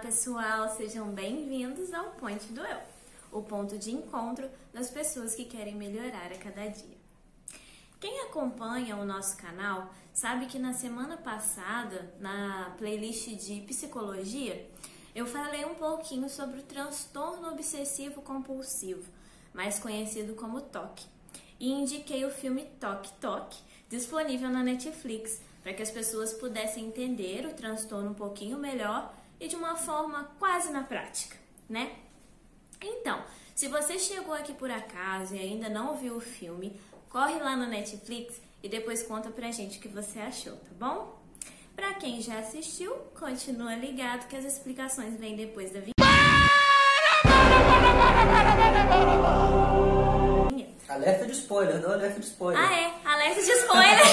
pessoal, sejam bem-vindos ao Point do Eu, o ponto de encontro das pessoas que querem melhorar a cada dia. Quem acompanha o nosso canal sabe que na semana passada, na playlist de psicologia, eu falei um pouquinho sobre o transtorno obsessivo compulsivo, mais conhecido como TOC, e indiquei o filme Toque Toque, disponível na Netflix, para que as pessoas pudessem entender o transtorno um pouquinho melhor e de uma forma quase na prática, né? Então, se você chegou aqui por acaso e ainda não viu o filme, corre lá no Netflix e depois conta pra gente o que você achou, tá bom? Pra quem já assistiu, continua ligado que as explicações vêm depois da vinheta. Alerta de spoiler, não alerta de spoiler. Ah, é? Alerta de spoiler!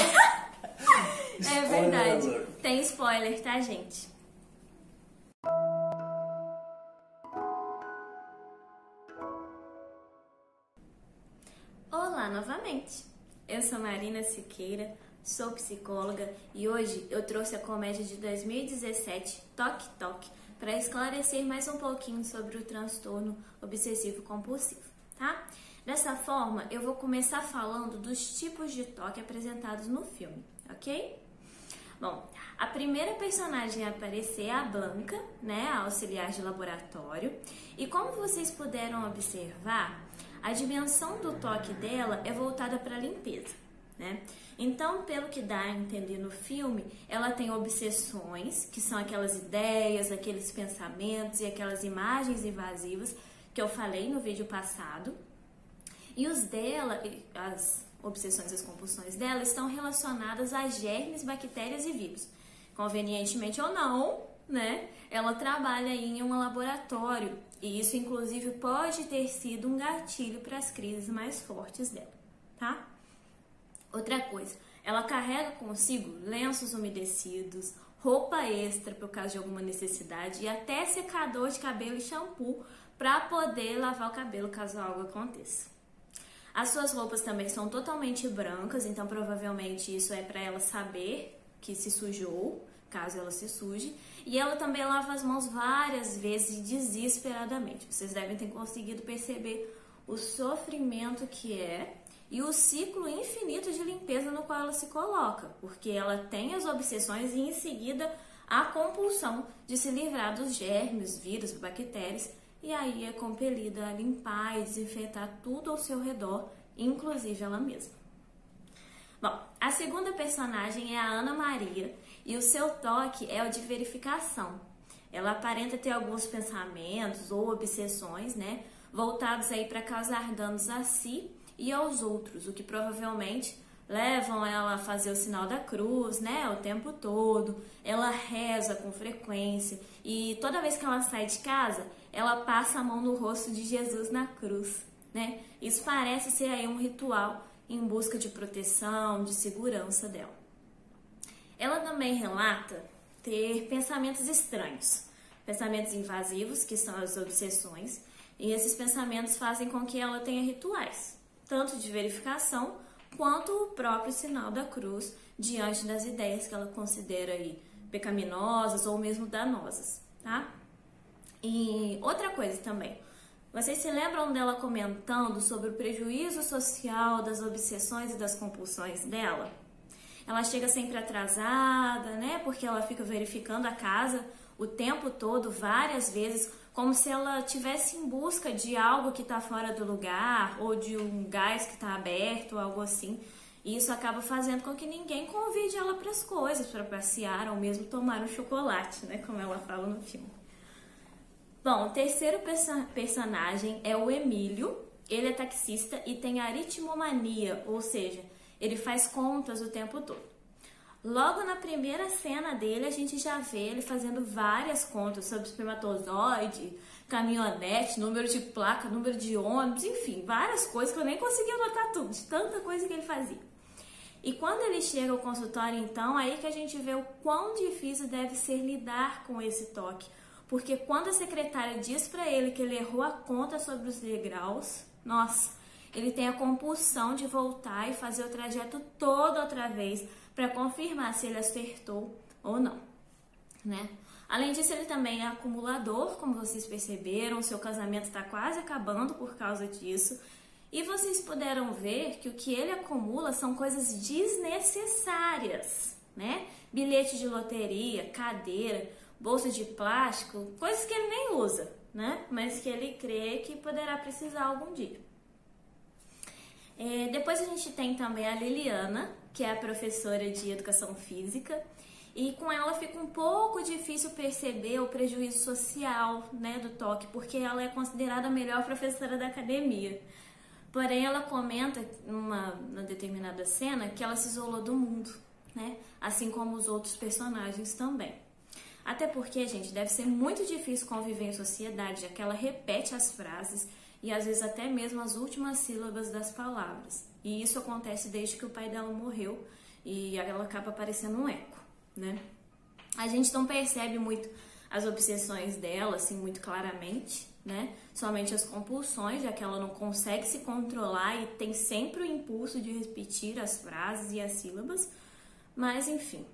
É verdade. Spoiler. Tem spoiler, tá, gente? Olá novamente. Eu sou Marina Siqueira, sou psicóloga e hoje eu trouxe a comédia de 2017, Toque Toque, para esclarecer mais um pouquinho sobre o transtorno obsessivo compulsivo, tá? Dessa forma, eu vou começar falando dos tipos de toque apresentados no filme, ok? Bom, a primeira personagem a aparecer é a Blanca, né, a auxiliar de laboratório, e como vocês puderam observar, a dimensão do toque dela é voltada para a limpeza, né? Então, pelo que dá a entender no filme, ela tem obsessões, que são aquelas ideias, aqueles pensamentos e aquelas imagens invasivas que eu falei no vídeo passado, e os dela, as obsessões e as compulsões dela estão relacionadas a germes, bactérias e vírus. Convenientemente ou não, né? Ela trabalha em um laboratório e isso, inclusive, pode ter sido um gatilho para as crises mais fortes dela, tá? Outra coisa, ela carrega consigo lenços umedecidos, roupa extra por causa de alguma necessidade e até secador de cabelo e shampoo para poder lavar o cabelo caso algo aconteça. As suas roupas também são totalmente brancas, então provavelmente isso é para ela saber que se sujou, caso ela se suje. E ela também lava as mãos várias vezes desesperadamente. Vocês devem ter conseguido perceber o sofrimento que é e o ciclo infinito de limpeza no qual ela se coloca, porque ela tem as obsessões e em seguida a compulsão de se livrar dos germes, vírus, bactérias, e aí é compelida a limpar e desinfetar tudo ao seu redor, inclusive ela mesma. Bom, a segunda personagem é a Ana Maria e o seu toque é o de verificação. Ela aparenta ter alguns pensamentos ou obsessões, né, voltados aí para causar danos a si e aos outros, o que provavelmente levam ela a fazer o sinal da cruz, né, o tempo todo. Ela reza com frequência e toda vez que ela sai de casa, ela passa a mão no rosto de Jesus na cruz, né? Isso parece ser aí um ritual em busca de proteção, de segurança dela. Ela também relata ter pensamentos estranhos, pensamentos invasivos, que são as obsessões, e esses pensamentos fazem com que ela tenha rituais, tanto de verificação quanto o próprio sinal da cruz diante das ideias que ela considera aí pecaminosas ou mesmo danosas, tá? E outra coisa também, vocês se lembram dela comentando sobre o prejuízo social das obsessões e das compulsões dela? Ela chega sempre atrasada, né? Porque ela fica verificando a casa o tempo todo, várias vezes, como se ela estivesse em busca de algo que está fora do lugar ou de um gás que está aberto, algo assim. E isso acaba fazendo com que ninguém convide ela para as coisas, para passear ou mesmo tomar um chocolate, né? Como ela fala no filme. Bom, o terceiro personagem é o Emílio. Ele é taxista e tem aritmomania, ou seja, ele faz contas o tempo todo. Logo na primeira cena dele, a gente já vê ele fazendo várias contas sobre espermatozoide, caminhonete, número de placa, número de ônibus, enfim, várias coisas que eu nem consegui anotar tudo, de tanta coisa que ele fazia. E quando ele chega ao consultório, então, aí que a gente vê o quão difícil deve ser lidar com esse toque. Porque quando a secretária diz para ele que ele errou a conta sobre os degraus, nossa, ele tem a compulsão de voltar e fazer o trajeto todo outra vez para confirmar se ele acertou ou não, né? Além disso, ele também é acumulador, como vocês perceberam, seu casamento está quase acabando por causa disso. E vocês puderam ver que o que ele acumula são coisas desnecessárias, né? Bilhete de loteria, cadeira, bolsa de plástico, coisas que ele nem usa, né? Mas que ele crê que poderá precisar algum dia. Depois a gente tem também a Liliana, que é a professora de educação física, e com ela fica um pouco difícil perceber o prejuízo social, né, do toque, porque ela é considerada a melhor professora da academia. Porém, ela comenta numa determinada cena que ela se isolou do mundo, né? Assim como os outros personagens também. Até porque, gente, deve ser muito difícil conviver em sociedade, já que ela repete as frases e às vezes até mesmo as últimas sílabas das palavras. E isso acontece desde que o pai dela morreu e ela acaba parecendo um eco, né? A gente não percebe muito as obsessões dela, assim, muito claramente, né? Somente as compulsões, já que ela não consegue se controlar e tem sempre o impulso de repetir as frases e as sílabas. Mas, enfim.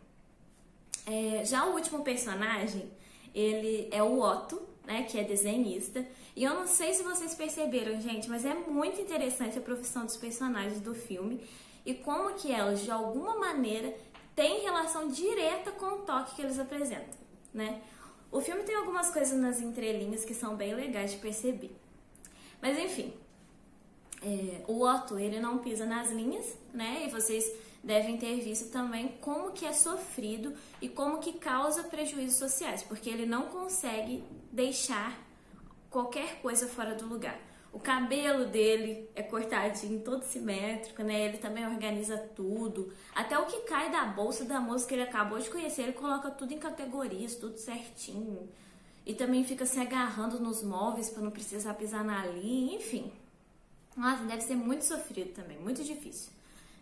Já o último personagem, ele é o Otto, né? Que é desenhista. E eu não sei se vocês perceberam, gente, mas é muito interessante a profissão dos personagens do filme e como que elas, de alguma maneira, têm relação direta com o toque que eles apresentam, né? O filme tem algumas coisas nas entrelinhas que são bem legais de perceber. Mas enfim, o Otto, ele não pisa nas linhas, né? E vocês devem ter visto também como que é sofrido e como que causa prejuízos sociais, porque ele não consegue deixar qualquer coisa fora do lugar. O cabelo dele é cortadinho, todo simétrico, né? Ele também organiza tudo. Até o que cai da bolsa da moça que ele acabou de conhecer, ele coloca tudo em categorias, tudo certinho. E também fica se agarrando nos móveis para não precisar pisar na linha, enfim. Nossa, deve ser muito sofrido também, muito difícil,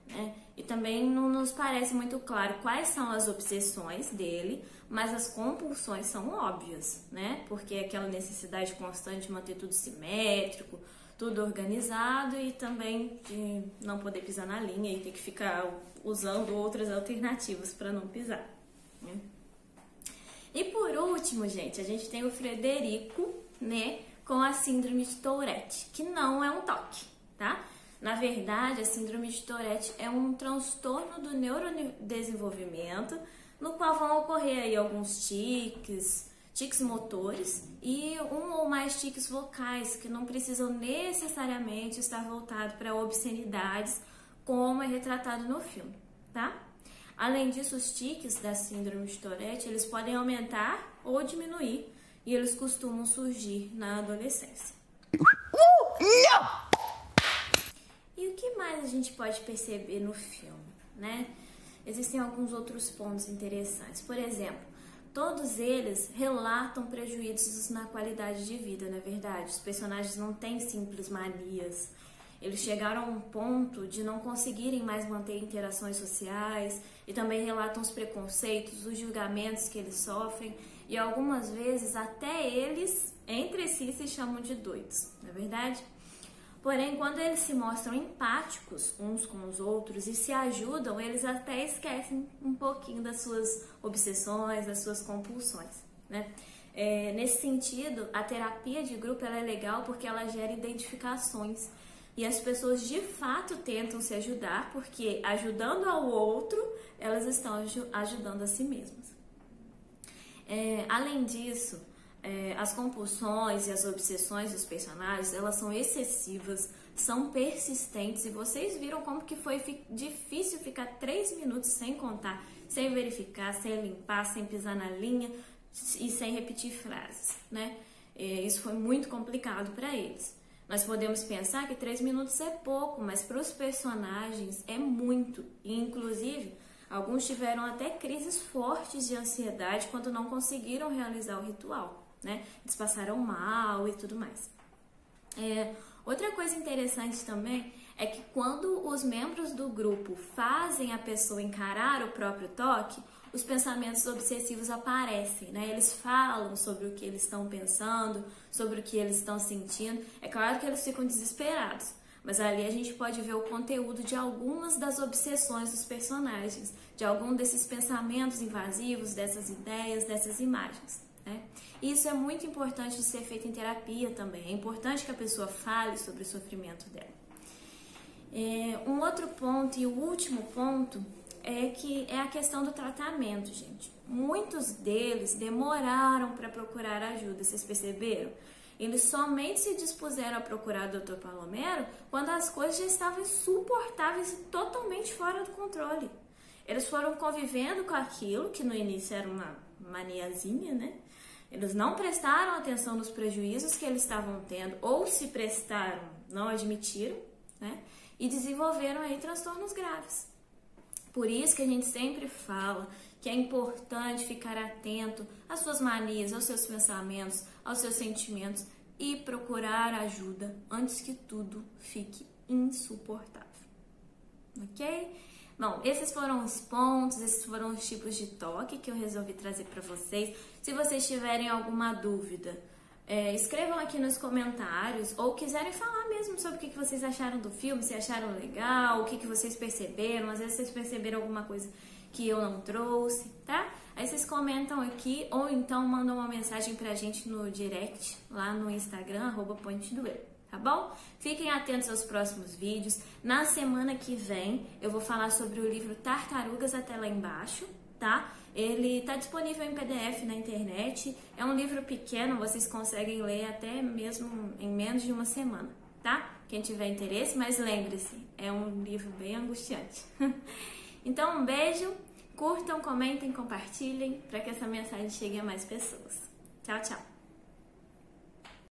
né? E também não nos parece muito claro quais são as obsessões dele, mas as compulsões são óbvias, né? Porque é aquela necessidade constante de manter tudo simétrico, tudo organizado e também de não poder pisar na linha e ter que ficar usando outras alternativas para não pisar, né? E por último, gente, a gente tem o Frederico, né? Com a síndrome de Tourette, que não é um toque, tá? Na verdade, a síndrome de Tourette é um transtorno do neurodesenvolvimento, no qual vão ocorrer aí alguns tiques motores e um ou mais tiques vocais, que não precisam necessariamente estar voltados para obscenidades, como é retratado no filme, tá? Além disso, os tiques da síndrome de Tourette, eles podem aumentar ou diminuir, e eles costumam surgir na adolescência. Não! E o que mais a gente pode perceber no filme, né? Existem alguns outros pontos interessantes. Por exemplo, todos eles relatam prejuízos na qualidade de vida, não é verdade? Os personagens não têm simples manias. Eles chegaram a um ponto de não conseguirem mais manter interações sociais e também relatam os preconceitos, os julgamentos que eles sofrem e algumas vezes até eles, entre si, se chamam de doidos, não é verdade? Porém, quando eles se mostram empáticos uns com os outros e se ajudam, eles até esquecem um pouquinho das suas obsessões, das suas compulsões, né? Nesse sentido, a terapia de grupo ela é legal porque ela gera identificações e as pessoas de fato tentam se ajudar porque ajudando ao outro, elas estão ajudando a si mesmas. Além disso, as compulsões e as obsessões dos personagens, elas são excessivas, são persistentes e vocês viram como que foi difícil ficar 3 minutos sem contar, sem verificar, sem limpar, sem pisar na linha e sem repetir frases, né? Isso foi muito complicado para eles. Nós podemos pensar que 3 minutos é pouco, mas para os personagens é muito. E, inclusive, alguns tiveram até crises fortes de ansiedade quando não conseguiram realizar o ritual, né? Eles passaram mal e tudo mais. Outra coisa interessante também é que quando os membros do grupo fazem a pessoa encarar o próprio toque, os pensamentos obsessivos aparecem, né? Eles falam sobre o que eles estão pensando, sobre o que eles estão sentindo. É claro que eles ficam desesperados, mas ali a gente pode ver o conteúdo de algumas das obsessões dos personagens, de algum desses pensamentos invasivos, dessas ideias, dessas imagens, né? E isso é muito importante de ser feito em terapia também. É importante que a pessoa fale sobre o sofrimento dela. Um outro ponto e o último ponto é a questão do tratamento, gente. Muitos deles demoraram para procurar ajuda, vocês perceberam? Eles somente se dispuseram a procurar o Dr. Palomero quando as coisas já estavam insuportáveis e totalmente fora do controle. Eles foram convivendo com aquilo, que no início era uma maniazinha, né? Eles não prestaram atenção nos prejuízos que eles estavam tendo, ou se prestaram, não admitiram, né? E desenvolveram aí transtornos graves. Por isso que a gente sempre fala que é importante ficar atento às suas manias, aos seus pensamentos, aos seus sentimentos e procurar ajuda antes que tudo fique insuportável. Ok? Bom, esses foram os pontos, esses foram os tipos de toque que eu resolvi trazer para vocês. Se vocês tiverem alguma dúvida, escrevam aqui nos comentários ou quiserem falar mesmo sobre o que vocês acharam do filme, se acharam legal, o que vocês perceberam, às vezes vocês perceberam alguma coisa que eu não trouxe, tá? Aí vocês comentam aqui ou então mandam uma mensagem pra gente no direct, lá no Instagram, @pontedoeu, tá bom? Fiquem atentos aos próximos vídeos. Na semana que vem eu vou falar sobre o livro Tartarugas até lá embaixo, tá? Ele tá disponível em PDF na internet, é um livro pequeno, vocês conseguem ler até mesmo em menos de uma semana, tá? Quem tiver interesse, mas lembre-se, é um livro bem angustiante. Então, um beijo, curtam, comentem, compartilhem para que essa mensagem chegue a mais pessoas. Tchau, tchau!